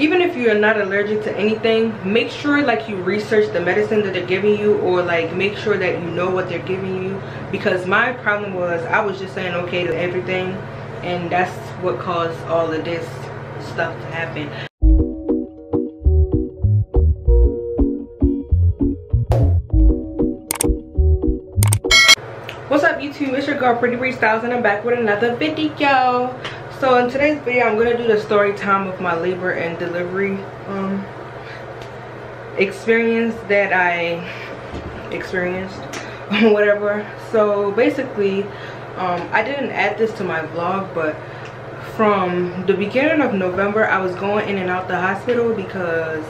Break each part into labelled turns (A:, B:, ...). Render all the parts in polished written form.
A: Even if you're not allergic to anything, make sure like you research the medicine that they're giving you, or like make sure that you know what they're giving you, because my problem was I was just saying okay to everything, and that's what caused all of this stuff to happen. What's up YouTube, it's your girl Brri Styles, and I'm back with another video. So in today's video I'm gonna do the story time of my labor and delivery experience that I experienced whatever. So basically I didn't add this to my vlog, but from the beginning of November I was going in and out the hospital because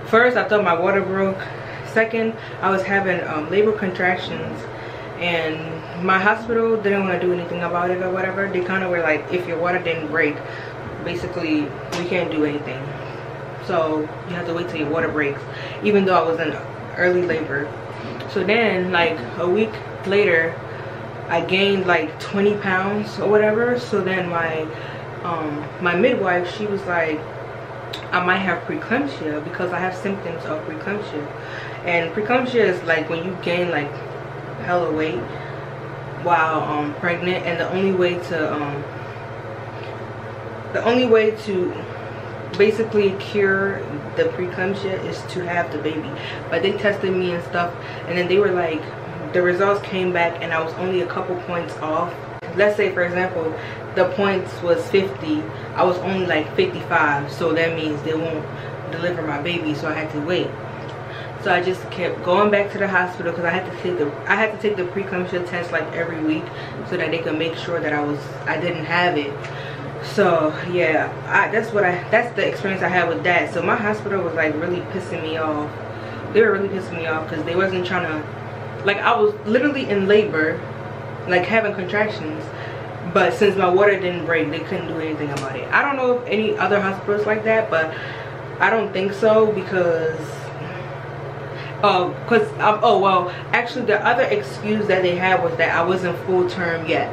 A: first I thought my water broke. Second, I was having labor contractions, and my hospital didn't want to do anything about it or whatever. They kind of were like, if your water didn't break, basically we can't do anything, so you have to wait till your water breaks, even though I was in early labor. So then like a week later I gained like 20 pounds or whatever. So then my midwife, she was like, I might have preeclampsia because I have symptoms of preeclampsia. And preeclampsia is like when you gain like hella weight while pregnant, and the only way to basically cure the preeclampsia is to have the baby. But they tested me and stuff, and then they were like, the results came back and I was only a couple points off. Let's say for example the points was 50, I was only like 55, so that means they won't deliver my baby, so I had to wait. So I just kept going back to the hospital because I had to take the preeclampsia test like every week so that they could make sure that I didn't have it. So yeah, that's the experience I had with that. So my hospital was like really pissing me off. They were really pissing me off because they wasn't trying to, like, I was literally in labor, like having contractions, but since my water didn't break, they couldn't do anything about it. I don't know if any other hospitals like that, but I don't think so, because oh well, actually the other excuse that they had was that I wasn't full term yet.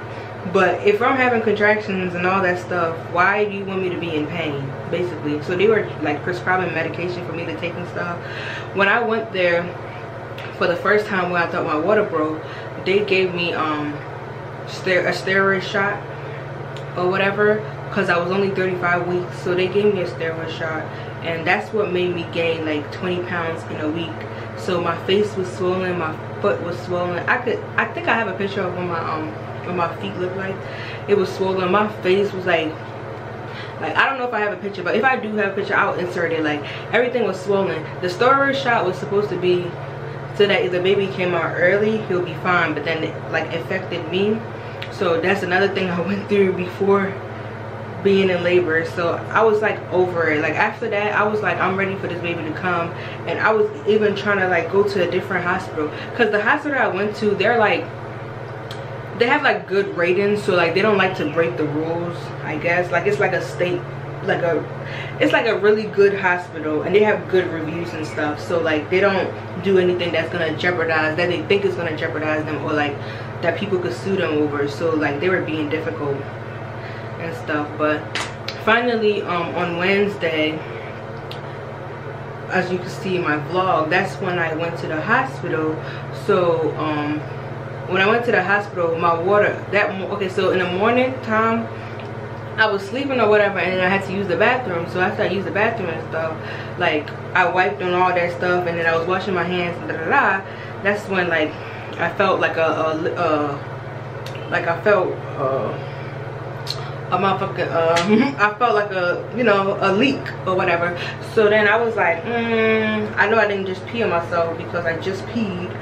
A: But if I'm having contractions and all that stuff, why do you want me to be in pain, basically? So they were like prescribing medication for me to take and stuff. When I went there for the first time when I thought my water broke, they gave me a steroid shot or whatever, because I was only 35 weeks. So they gave me a steroid shot, and that's what made me gain like 20 pounds in a week. So my face was swollen, my foot was swollen. I think I have a picture of what my feet look like. It was swollen. My face was like I don't know if I have a picture, but if I do have a picture I'll insert it. Like everything was swollen. The steroid shot was supposed to be so that if the baby came out early he'll be fine, but then it like affected me. So that's another thing I went through before being in labor. So I was like over it. Like after that I was like, I'm ready for this baby to come. And I was even trying to like go to a different hospital, because the hospital I went to, they're like, they have like good ratings, so like they don't like to break the rules, I guess. Like it's like a state, like it's like a really good hospital, and they have good reviews and stuff. So like they don't do anything that's gonna jeopardize, that they think is gonna jeopardize them, or like that people could sue them over. So like they were being difficult and stuff. But finally on Wednesday, as you can see in my vlog, that's when I went to the hospital. So when I went to the hospital, my water okay, so in the morning time I was sleeping or whatever, and then I had to use the bathroom. So after I used the bathroom and stuff, like I wiped on all that stuff, and then I was washing my hands and that's when like I felt like I felt like a leak or whatever. So then I was like, I know I didn't just pee on myself because I just peed.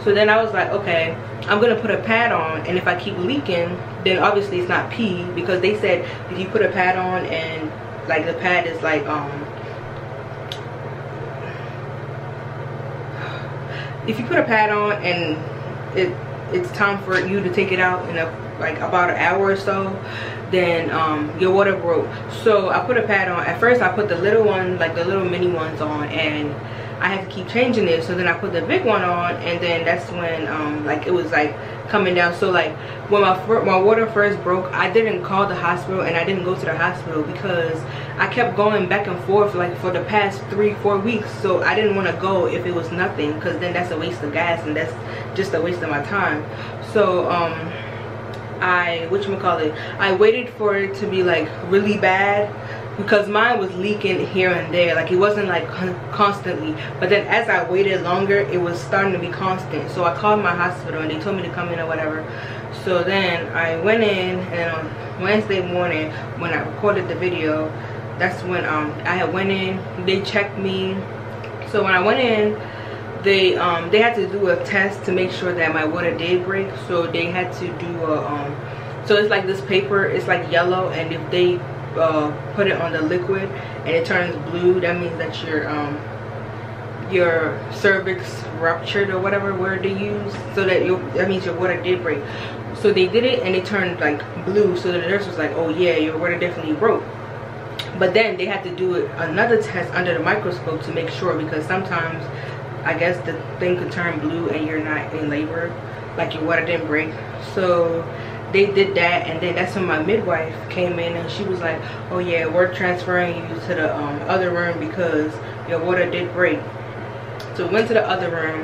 A: So then I was like, okay, I'm gonna put a pad on, and if I keep leaking, then obviously it's not pee, because they said if you put a pad on and like the pad is like if you put a pad on and it's time for you to take it out in like about an hour or so, then your water broke. So I put a pad on. At first I put the little one, like the little mini ones on, and I had to keep changing it. So then I put the big one on, and then that's when like it was like coming down. So like when my water first broke, I didn't call the hospital, and I didn't go to the hospital because I kept going back and forth like for the past 3-4 weeks. So I didn't want to go if it was nothing, because then that's a waste of gas and that's just a waste of my time. So I waited for it to be like really bad, because mine was leaking here and there, like it wasn't like constantly, but then as I waited longer, it was starting to be constant. So I called my hospital and they told me to come in or whatever. So then I went in, and on Wednesday morning when I recorded the video, that's when I had went in, they checked me. So when I went in, they had to do a test to make sure that my water did break. So they had to do a so it's like this paper, it's like yellow, and if they put it on the liquid and it turns blue, that means that your cervix ruptured or whatever word they use. So that means your water did break. So they did it and it turned like blue. So the nurse was like, oh yeah, your water definitely broke. But then they had to do another test under the microscope to make sure, because sometimes I guess the thing could turn blue and you're not in labor, like your water didn't break. So they did that, and then that's when my midwife came in and she was like, oh yeah, we're transferring you to the other room because your water did break. So we went to the other room,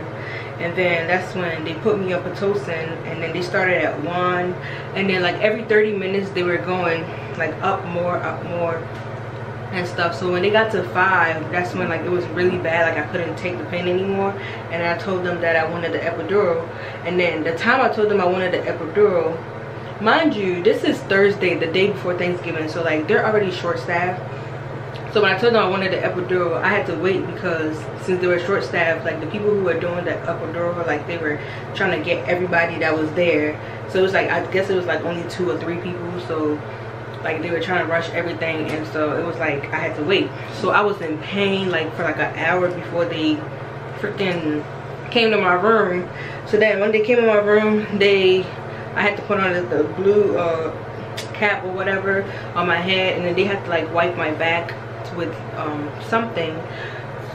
A: and then that's when they put me on Pitocin, and then they started at 1, and then like every 30 minutes they were going like up more and stuff. So when they got to 5, that's when like it was really bad, like I couldn't take the pain anymore, and I told them that I wanted the epidural. And then the time I told them I wanted the epidural, mind you, this is Thursday, the day before Thanksgiving, so like they're already short-staffed. So when I told them I wanted the epidural, I had to wait, because since they were short-staffed, like the people who were doing the epidural, like they were trying to get everybody that was there. So it was like, I guess it was like only 2 or 3 people, so like they were trying to rush everything, and so it was like I had to wait. So I was in pain like for like an hour before they freaking came to my room. So then when they came in my room, I had to put on the blue cap or whatever on my head, and then they had to like wipe my back with something,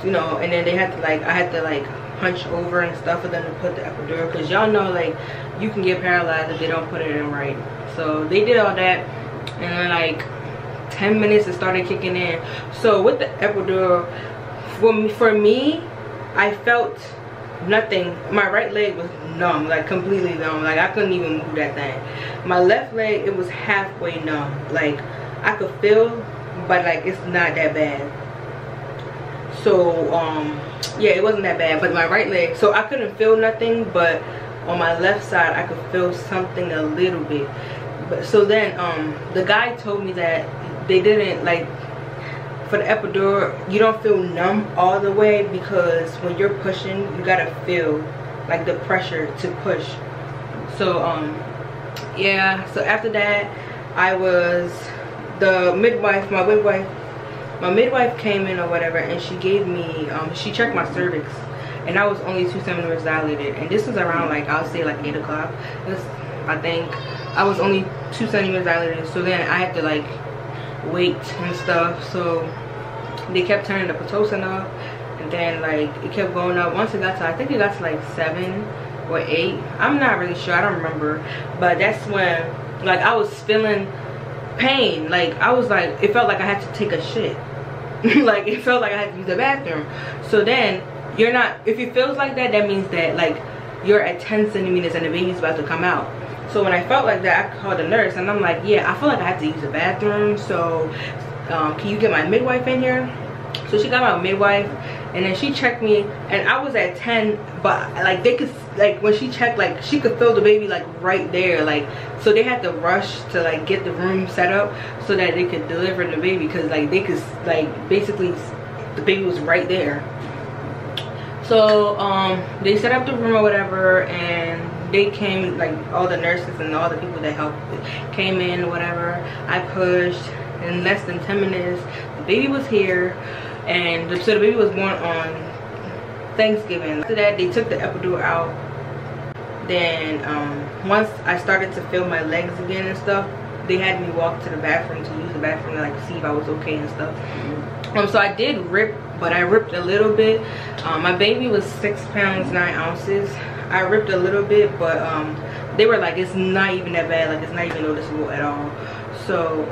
A: you know, and then they had to like, I had to like hunch over and stuff for them to put the epidural, because y'all know like you can get paralyzed if they don't put it in right. So they did all that, and then like 10 minutes it started kicking in. So with the epidural, for me, I felt nothing. My right leg was numb, like completely numb, like I couldn't even move that thing. My left leg, it was halfway numb, like I could feel, but like it's not that bad. So yeah, it wasn't that bad. But my right leg, so I couldn't feel nothing, but on my left side I could feel something a little bit. But so then the guy told me that they didn't, like, for the epidural, you don't feel numb all the way, because when you're pushing, you gotta feel like the pressure to push. So yeah, so after that, I was, the midwife, my midwife came in or whatever, and she gave me she checked my cervix, and I was only 2 centimeters dilated, and this was around like, I'll say like 8 o'clock. I think I was only 2 centimeters dilated. So then I had to like wait and stuff. So they kept turning the Pitocin up, and then like it kept going up. Once it got to, I think it got to like 7 or 8, I'm not really sure, I don't remember, but that's when like I was feeling pain. Like I was like, it felt like I had to take a shit. Like it felt like I had to use the bathroom. So then you're not, if it feels like that, that means that like you're at 10 centimeters and the baby's about to come out. So when I felt like that, I called the nurse, and I'm like, yeah, I feel like I have to use the bathroom, so can you get my midwife in here? So she got my midwife, and then she checked me, and I was at 10, but like they could, like when she checked, like she could feel the baby like right there, like, so they had to rush to like get the room set up so that they could deliver the baby, because like they could, like basically the baby was right there. So they set up the room or whatever, and they came, like all the nurses and all the people that helped came in or whatever. I pushed, in less than 10 minutes the baby was here, and so the baby was born on Thanksgiving. After that, they took the epidural out. Then once I started to feel my legs again and stuff, they had me walk to the bathroom to use the bathroom to like see if I was okay and stuff. So I did rip, but I ripped a little bit. My baby was 6 pounds 9 ounces. I ripped a little bit, but they were like, it's not even that bad, like it's not even noticeable at all. So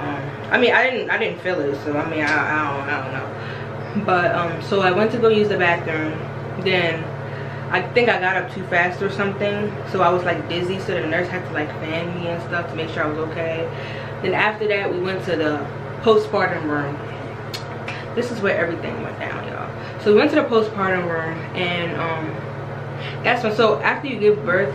A: I mean, I didn't feel it, so I mean, I don't know. But so I went to go use the bathroom. Then I think I got up too fast or something, so I was like dizzy, so the nurse had to like fan me and stuff to make sure I was okay. Then after that, we went to the postpartum room. This is where everything went down, y'all. So we went to the postpartum room, and that's when, so after you give birth,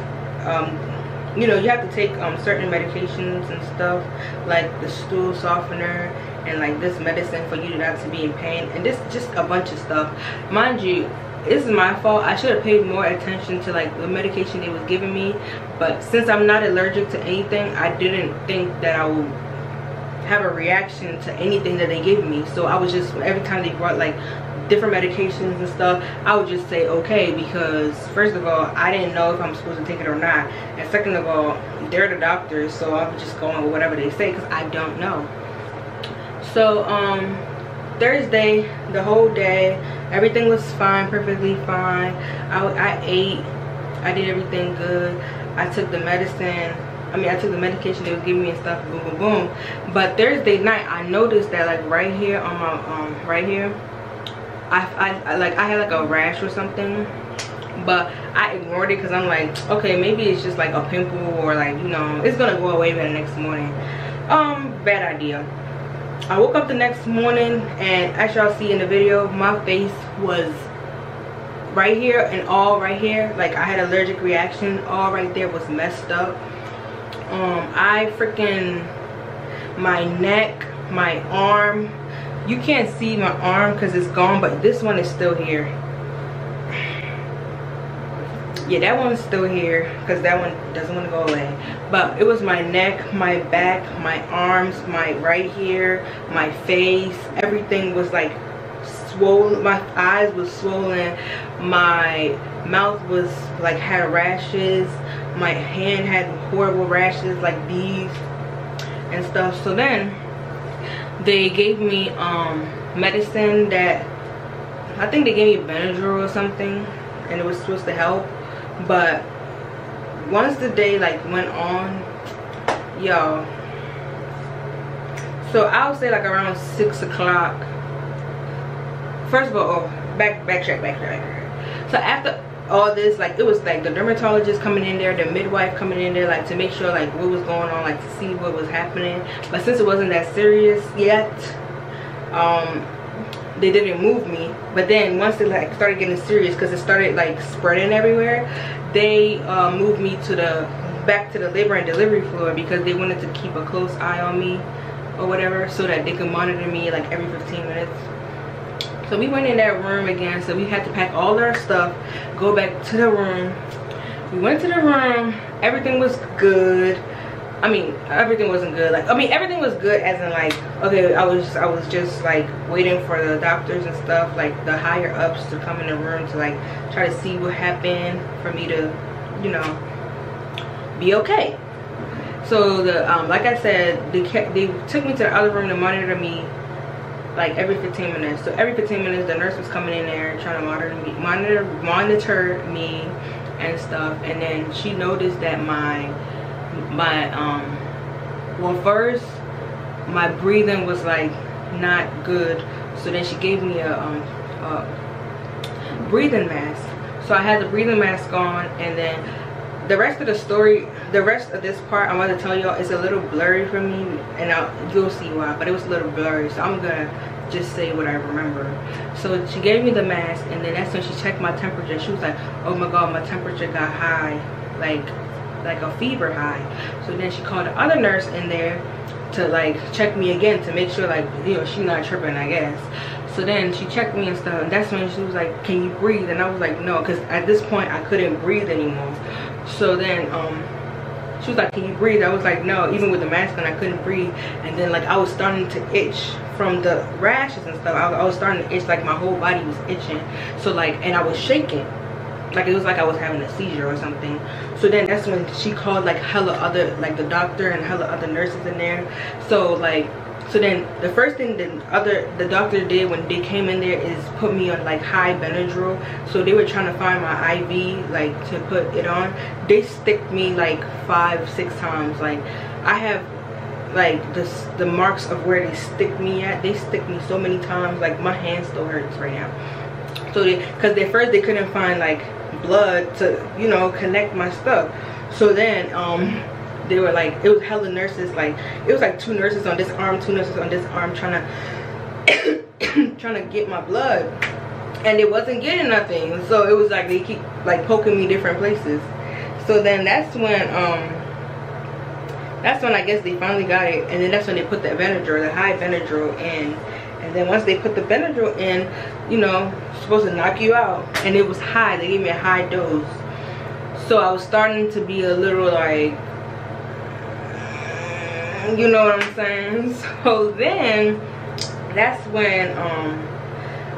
A: you know, you have to take certain medications and stuff, like the stool softener and like this medicine for you not to be in pain, and this just a bunch of stuff. Mind you, this is my fault. I should have paid more attention to like the medication they was giving me, but since I'm not allergic to anything, I didn't think that I would have a reaction to anything that they gave me. So I was just, every time they brought like different medications and stuff, I would just say okay, because first of all, I didn't know if I'm supposed to take it or not, and second of all, they're the doctors, so I'm just going with whatever they say because I don't know. So Thursday, the whole day, everything was fine, perfectly fine. I ate, I did everything good. I took the medicine, I took the medication they was giving me and stuff, boom boom boom. But Thursday night, I noticed that like right here on my right here, I had like a rash or something, but I ignored it because I'm like, okay, maybe it's just like a pimple, or like, you know, it's gonna go away by the next morning. Bad idea. I woke up the next morning, and as y'all see in the video, my face was right here and all right here, like I had allergic reaction. All right there was messed up. I freaking, my neck, my arm, you can't see my arm because it's gone, but this one is still here. Yeah, that one's still here because that one doesn't want to go away. But it was my neck, my back, my arms, my right here, my face, everything was like swollen. My eyes was swollen, my mouth was like had rashes, my hand had horrible rashes like these and stuff. So then they gave me medicine that, I think they gave me Benadryl or something, and it was supposed to help. But once the day like went on, y'all, so I would say like around 6 o'clock. First of all, backtrack. So after all this, like it was like the dermatologist coming in there, the midwife coming in there, like to make sure like what was going on, like to see what was happening. But since it wasn't that serious yet, they didn't move me. But then once it like started getting serious, because it started like spreading everywhere, they moved me to back to the labor and delivery floor, because they wanted to keep a close eye on me or whatever, so that they could monitor me like every 15 minutes. So we went in that room again, so we had to pack all our stuff, go back to the room. We went to the room, everything was good. I mean, everything wasn't good. Like, I mean, everything was good as in like, okay, I was just like waiting for the doctors and stuff, like the higher ups to come in the room to like try to see what happened for me to, you know, be okay. So the like I said, they took me to the other room to monitor me like every 15 minutes. So every 15 minutes the nurse was coming in there trying to monitor me and stuff. And then she noticed that well, first my breathing was like not good, so then she gave me a breathing mask. So I had the breathing mask on, and then the rest of the story, the rest of this part I'm about to tell y'all is a little blurry for me, and you'll see why, but it was a little blurry, so I'm gonna just say what I remember. So she gave me the mask, and then that's when she checked my temperature. She was like, oh my god, my temperature got high, like a fever high. So then she called the other nurse in there to like check me again to make sure, like, you know, she's not tripping, I guess. So then she checked me and stuff, and that's when she was like, can you breathe? And I was like, no, because at this point I couldn't breathe anymore. So then she was like, can you breathe? I was like, no, even with the mask on I couldn't breathe. And then like I was starting to itch from the rashes and stuff. I was starting to itch, like my whole body was itching. So like, and I was shaking. like it was like I was having a seizure or something. So then that's when she called like hella other, like the doctor and hella other nurses in there. So then the first thing the doctor did when they came in there is put me on like high Benadryl. So they were trying to find my IV, like to put it on. They sticked me like 5-6 times. Like I have like the marks of where they stick me at. They stick me so many times, like my hand still hurts right now. So because at first they couldn't find like blood to, you know, connect my stuff. So then they were like, it was hella nurses, like it was like 2 nurses on this arm, 2 nurses on this arm trying to get my blood, and it wasn't getting nothing. So it was like they keep like poking me different places. So then that's when I guess they finally got it, and then that's when they put the Benadryl, the high Benadryl in. And then once they put the Benadryl in, you know, it's supposed to knock you out, and it was high. They gave me a high dose. So I was starting to be a little like, you know what I'm saying? So then that's when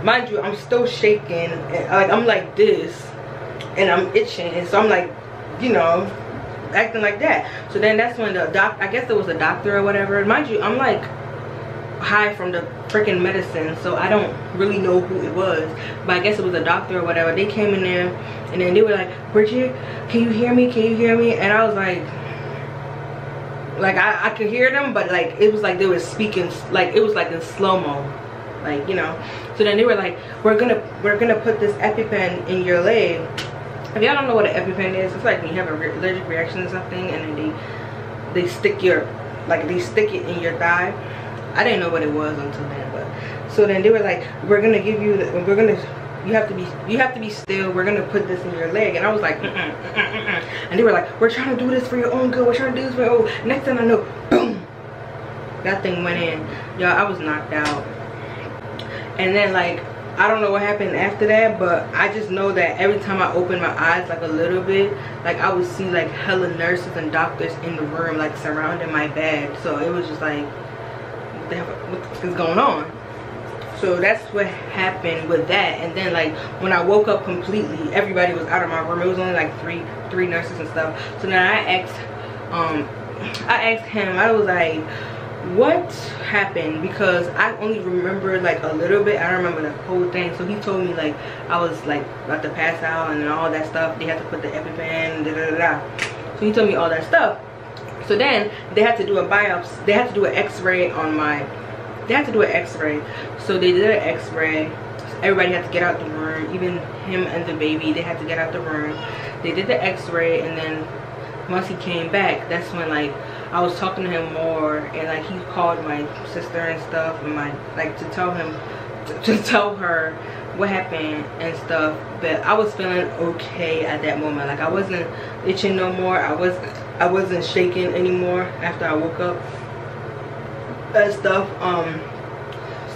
A: mind you, I'm still shaking, and like I'm like this and I'm itching, and so I'm like, you know, acting like that. So then that's when the I guess it was a doctor or whatever. Mind you, I'm like high from the freaking medicine, so I don't really know who it was, but I guess it was a doctor or whatever. They came in there and then they were like, Bridget, can you hear me? Can you hear me? And I was like I could hear them, but like it was like they were speaking, like it was like in slow-mo, like, you know. So then they were like, we're gonna put this EpiPen in your leg. If y'all don't know what an EpiPen is, it's like when you have an allergic reaction or something, and then they stick it in your thigh. I didn't know what it was until then, but so then they were like, we're gonna give you you have to be still, we're gonna put this in your leg. And I was like, and they were like, we're trying to do this for your own good, we're trying to do this for your own. Next thing I know, boom, that thing went in. Y'all, I was knocked out. And then like I don't know what happened after that, but I just know that every time I opened my eyes like a little bit, like I would see like hella nurses and doctors in the room, like surrounding my bed. So it was just like, what is going on? So that's what happened with that. And then like when I woke up completely, everybody was out of my room. It was only like three nurses and stuff. So then I asked him, I was like, what happened? Because I only remember like a little bit. I don't remember the whole thing. So he told me like I was like about to pass out and all that stuff. They had to put the EpiPen, So he told me all that stuff. So then they had to do a biopsy. They had to do an x-ray on my, they had to do an x-ray. So they did an x-ray. Everybody had to get out the room, even him and the baby, they had to get out the room. They did the x-ray, and then once he came back, that's when like I was talking to him more, and like he called my sister and stuff, and my like to tell her what happened and stuff. But I was feeling okay at that moment. Like I wasn't itching no more. I wasn't shaking anymore after I woke up and stuff.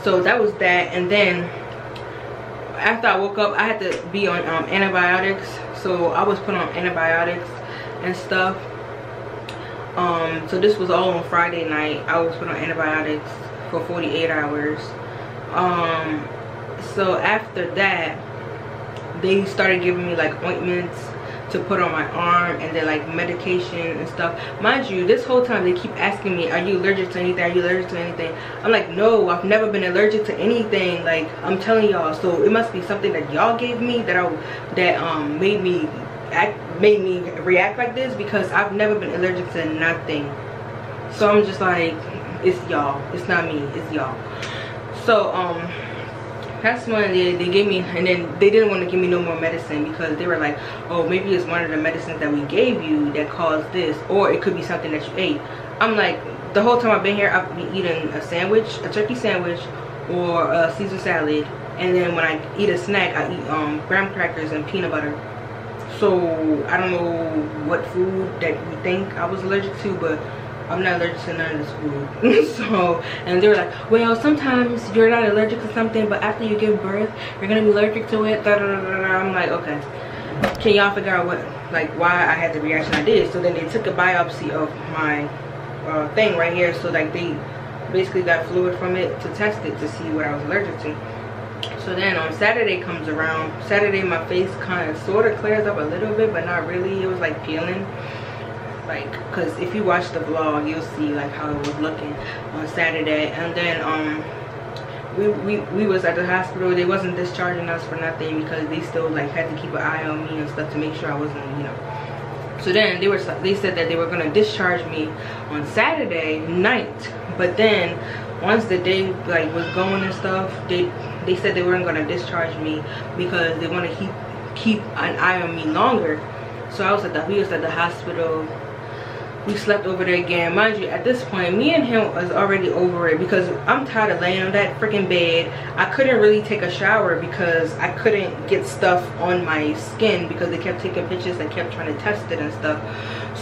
A: So that was that. And then after I woke up, I had to be on antibiotics. So I was put on antibiotics and stuff. So this was all on Friday night. I was put on antibiotics for 48 hours. So after that, they started giving me like ointments to put on my arm, and then like medication and stuff. Mind you, this whole time they keep asking me, are you allergic to anything? Are you allergic to anything? I'm like, no, I've never been allergic to anything. Like I'm telling y'all. So it must be something that y'all gave me that made me react like this, because I've never been allergic to nothing. So I'm just like, it's y'all, it's not me, it's y'all. So that's when they gave me, and then they didn't want to give me no more medicine, because they were like, oh, maybe it's one of the medicines that we gave you that caused this, or it could be something that you ate. I'm like, the whole time I've been here, I've been eating a sandwich, a turkey sandwich, or a Caesar salad, and then when I eat a snack, I eat graham crackers and peanut butter. So I don't know what food that you think I was allergic to, but I'm not allergic to none of this food. So, and they were like, well, sometimes you're not allergic to something, but after you give birth, you're gonna be allergic to it. I'm like, okay, can y'all figure out what, like, why I had the reaction I did? So then they took a biopsy of my thing right here. So like they basically got fluid from it to test it to see what I was allergic to. So then on Saturday comes around. Saturday my face kind of sort of clears up a little bit, but not really. It was like peeling, like, because if you watch the vlog you'll see like how it was looking on Saturday. And then we was at the hospital. They wasn't discharging us for nothing because they still like had to keep an eye on me and stuff to make sure I wasn't, you know. So then they said that they were gonna discharge me on Saturday night, but then once the day like was going and stuff, they said they weren't gonna discharge me because they want to keep an eye on me longer. So we was at the hospital. We slept over there again. Mind you, at this point, me and him was already over it because I'm tired of laying on that freaking bed. I couldn't really take a shower because I couldn't get stuff on my skin because they kept taking pictures and kept trying to test it and stuff.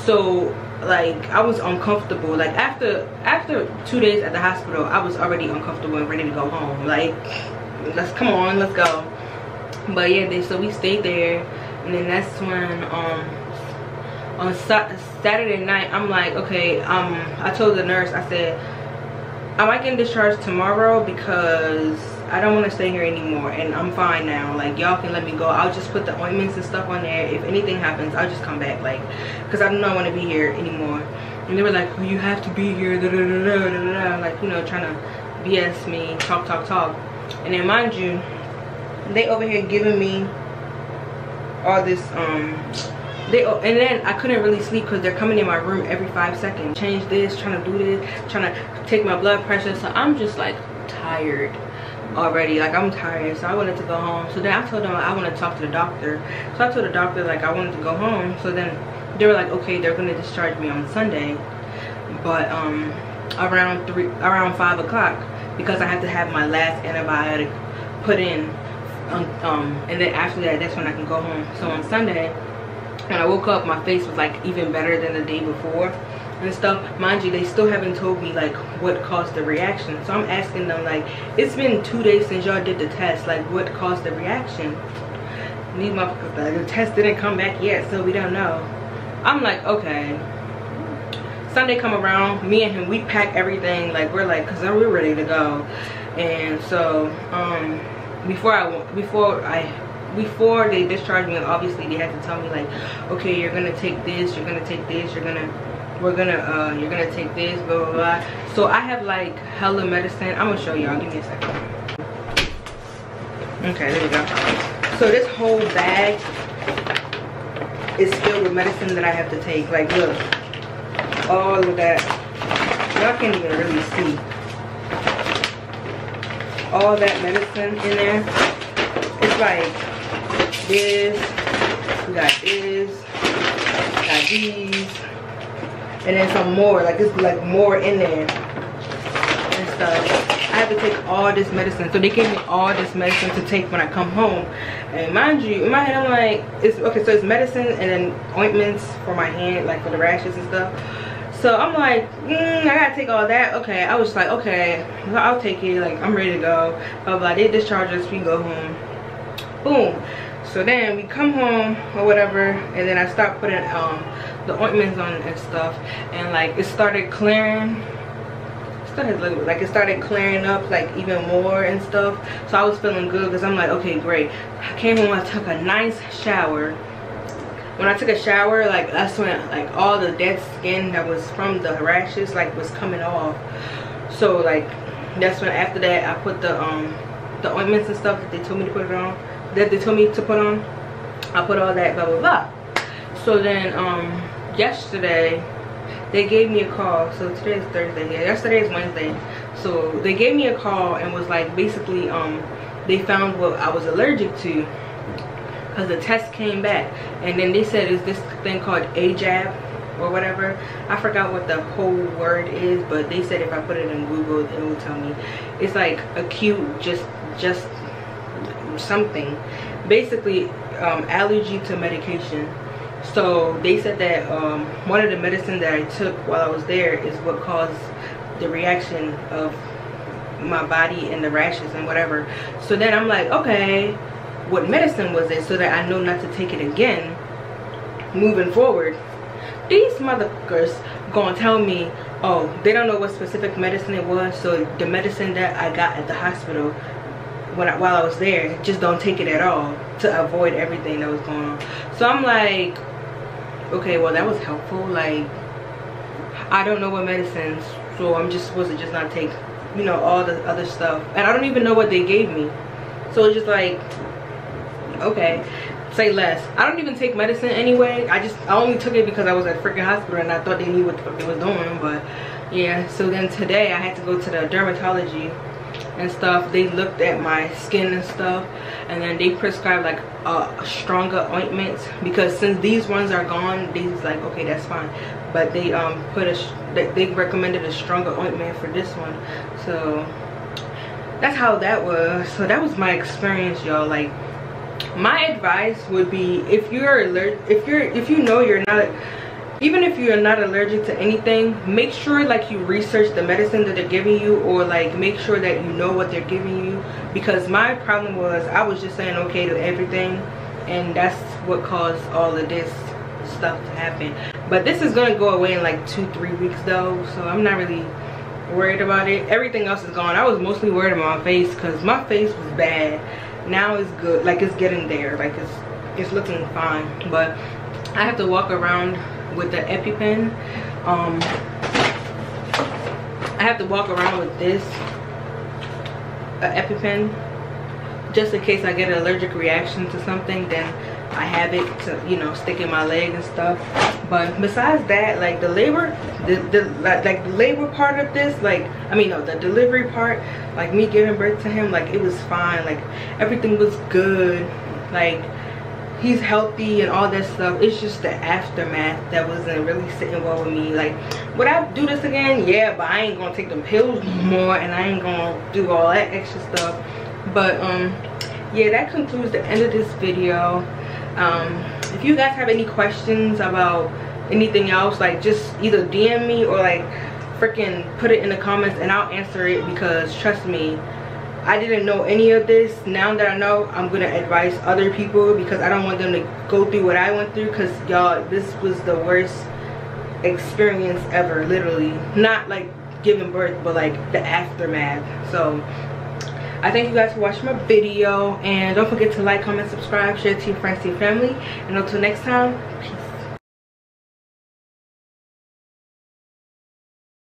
A: So like I was uncomfortable. Like after 2 days at the hospital, I was already uncomfortable and ready to go home. Like, let's go. But yeah, so we stayed there, and then that's when on Saturday night, I'm like, okay, I told the nurse, I said, I might get discharged tomorrow because I don't want to stay here anymore and I'm fine now. Like, y'all can let me go. I'll just put the ointments and stuff on there. If anything happens, I'll just come back, like, because I do not want to be here anymore. And they were like, well, you have to be here, da, da, da, da, da, da, like, you know, trying to BS me, talk. And then mind you, they over here giving me all this and then I couldn't really sleep because they're coming in my room every 5 seconds, change this, trying to do this, trying to take my blood pressure. So I'm just like tired already, like I'm tired. So I wanted to go home. So then I told them I want to talk to the doctor. So I told the doctor like I wanted to go home. So then they were like, okay, they're gonna discharge me on Sunday, but around 5 o'clock because I have to have my last antibiotic put in, and then after that, that's when I can go home. So on Sunday, when I woke up, my face was like even better than the day before and stuff. Mind you, they still haven't told me like what caused the reaction. So I'm asking them like, it's been 2 days since y'all did the test, like what caused the reaction? These motherfuckers, the test didn't come back yet, so we don't know. I'm like, okay. Sunday come around, me and him, we pack everything, like we're like, cause we're ready to go. And so before they discharged me, obviously they had to tell me like, okay, you're gonna take this, you're gonna take this, you're gonna take this, blah blah blah. So I have like hella medicine. I'm gonna show y'all, give me a second. Okay, there we go. So this whole bag is filled with medicine that I have to take. Like look, all of that, y'all can't even really see all that medicine in there. It's like this, we got this, we got these, and then some more, like it's like more in there and stuff. I have to take all this medicine. So they gave me all this medicine to take when I come home. And mind you, in my head I'm like, it's okay, so it's medicine and then ointments for my hand, like for the rashes and stuff. So I'm like, I gotta take all that. Okay, I was like, okay, well, I'll take it, like I'm ready to go, blah blah. They discharge us, we go home, boom. So then we come home or whatever, and then I start putting the ointments on and stuff, and like it started clearing. It started clearing up like even more and stuff. So I was feeling good because I'm like, okay, great. I came home, I took a nice shower. When I took a shower, like that's when like all the dead skin that was from the rashes like was coming off. So like that's when after that I put the ointments and stuff that they told me to put on. I put all that, blah blah blah. So then yesterday they gave me a call. So today is Thursday, yeah, yesterday is Wednesday. So they gave me a call and was like, basically they found what I was allergic to because the test came back, and then they said it's this thing called AJAB or whatever. I forgot what the whole word is, but they said if I put it in Google it will tell me. It's like acute just something, basically allergy to medication. So they said that one of the medicine that I took while I was there is what caused the reaction of my body and the rashes and whatever. So then I'm like, okay, what medicine was it, so that I know not to take it again moving forward. These motherfuckers gonna tell me, oh, they don't know what specific medicine it was. So the medicine that I got at the hospital while I was there. Just don't take it at all to avoid everything that was going on. So I'm like, okay, well that was helpful. Like, I don't know what medicines, so I'm just supposed to just not take, you know, all the other stuff. And I don't even know what they gave me. So it's just like, okay, say less. I don't even take medicine anyway. I only took it because I was at freaking hospital and I thought they knew what the fuck they was doing. But yeah, so then today I had to go to the dermatology and stuff. They looked at my skin and stuff, and then they prescribed like stronger ointments, because since these ones are gone, they was like, okay, that's fine. But they they recommended a stronger ointment for this one. So that's how that was. So that was my experience, y'all. Like, my advice would be, if you're allergic, if you know you're not, even if you're not allergic to anything, make sure like you research the medicine that they're giving you, or like make sure that you know what they're giving you. Because my problem was, I was just saying okay to everything, and that's what caused all of this stuff to happen. But this is gonna go away in like 2-3 weeks though, so I'm not really worried about it. Everything else is gone. I was mostly worried about my face, because my face was bad. Now it's good, like it's getting there, like it's looking fine. But I have to walk around with the EpiPen. I have to walk around with this EpiPen, just in case I get an allergic reaction to something. Then I have it to, you know, stick in my leg and stuff. But besides that, like the labor, like the labor part of this, like, I mean, no, the delivery part, like me giving birth to him, like it was fine. Like everything was good. Like, he's healthy and all that stuff. It's just the aftermath that wasn't really sitting well with me. Like, would I do this again? Yeah, but I ain't gonna take them pills no more, and I ain't gonna do all that extra stuff. But yeah, that concludes the end of this video. If you guys have any questions about anything else, like just either DM me or like freaking put it in the comments and I'll answer it, because trust me, I didn't know any of this. Now that I know, I'm gonna advise other people, because I don't want them to go through what I went through. Because y'all, this was the worst experience ever, literally. Not like giving birth, but like the aftermath. So I thank you guys for watching my video, and don't forget to like, comment, subscribe, share it to your friends, to your family, and until next time, peace.